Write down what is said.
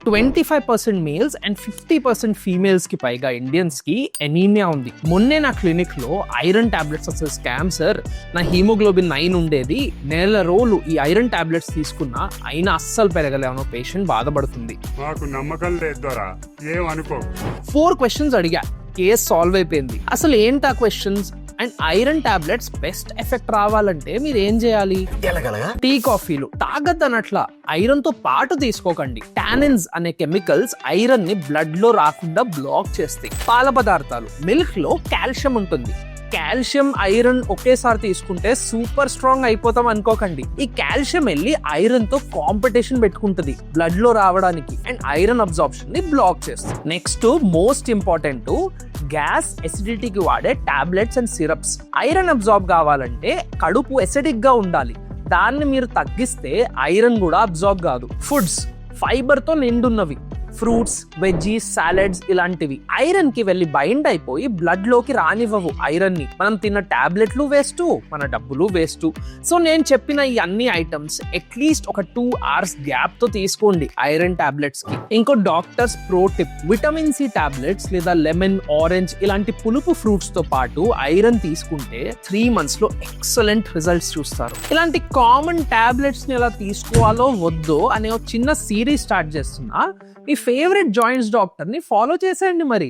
25% males and 50% females కి పైగా Indians కి ఎనీమియా ఉంది. మొన్నే నా క్లినిక్ లో ఐరన్ టాబ్లెట్స్ అసలు స్కామ్ సార్. నా హీమోగ్లోబిన్ 9 ఉండేది, నెల రోజులు ఈ ఐరన్ టాబ్లెట్స్ తీసుకున్నా అయినా అస్సలు పెరగలేవనో పేషెంట్ బాధపడుతుంది. మాకు నమ్మకం లేదు, ఏమనుకో. 4 క్వశ్చన్స్ అడిగా, కేస్ సాల్వ్ అయిపోయింది. అసలు ఏంటి ఆ questions? And iron tablets best effect రావాలంటే మీరు ఏం చేయాలి? టీ కాఫీలు తాగద్దనట్ల ఐరన్ తో పాటు తీసుకోకండి. టానిన్స్ అనే కెమికల్స్ ఐరన్ ని బ్లడ్ లో రాకుండా బ్లాక్ చేస్తాయి. పాల పదార్థాలు, మిల్క్ లో కాల్షియం ఉంటుంది. కాల్షియం ఐరన్ ఒకేసారి తీసుకుంటే సూపర్ స్ట్రాంగ్ అయిపోతాం అనుకోకండి. ఈ కాల్షియం వెళ్ళి ఐరన్ తో కాంపిటీషన్ పెట్టుకుంటది బ్లడ్ లో రావడానికి అండ్ ఐరన్ అబ్జార్ప్షన్ ని బ్లాక్ చేస్తుంది. నెక్స్ట్ మోస్ట్ ఇంపార్టెంట్, గ్యాస్ ఎసిడిటీకి వాడే tablets and syrups. Iron absorb కావాలంటే కడుపు ఎసిడిక్ గా ఉండాలి. దాన్ని మీరు తగ్గిస్తే ఐరన్ కూడా అబ్జార్బ్ కాదు. ఫుడ్స్ ఫైబర్ తో నిండున్నవి, ఫ్రూట్స్, వెజ్జీస్, సాలడ్స్ ఇలాంటివి ఐరన్ కి వెళ్ళి బైండ్ అయిపోయి బ్లడ్ లోకి రానివ్వవు ఐరన్ ని. మనం తిన్న టాబ్లెట్లు వేస్ట్, మన డబ్బులు వేస్ట్. సో నేను చెప్పిన ఈ అన్ని ఐటమ్స్ అట్లీస్ట్ ఒక 2 hours గ్యాప్ తో తీసుకోండి ఐరన్ టాబ్లెట్స్ కి. ఇంకో doctors pro tip, vitamin C tablets లేదా లెమన్, ఆరెంజ్ ఇలాంటి పులుపు ఫ్రూట్స్ తో పాటు ఐరన్ తీసుకుంటే 3 months లో ఎక్సలెంట్ రిజల్ట్స్ చూస్తారు. ఇలాంటి కామన్ టాబ్లెట్స్ ని ఎలా తీసుకోవాలో వద్దో అనే ఒక చిన్న సిరీస్ స్టార్ట్ చేస్తున్నా. మీ ఫేవరెట్ జాయింట్స్ డాక్టర్ ని ఫాలో చేసేయండి మరి.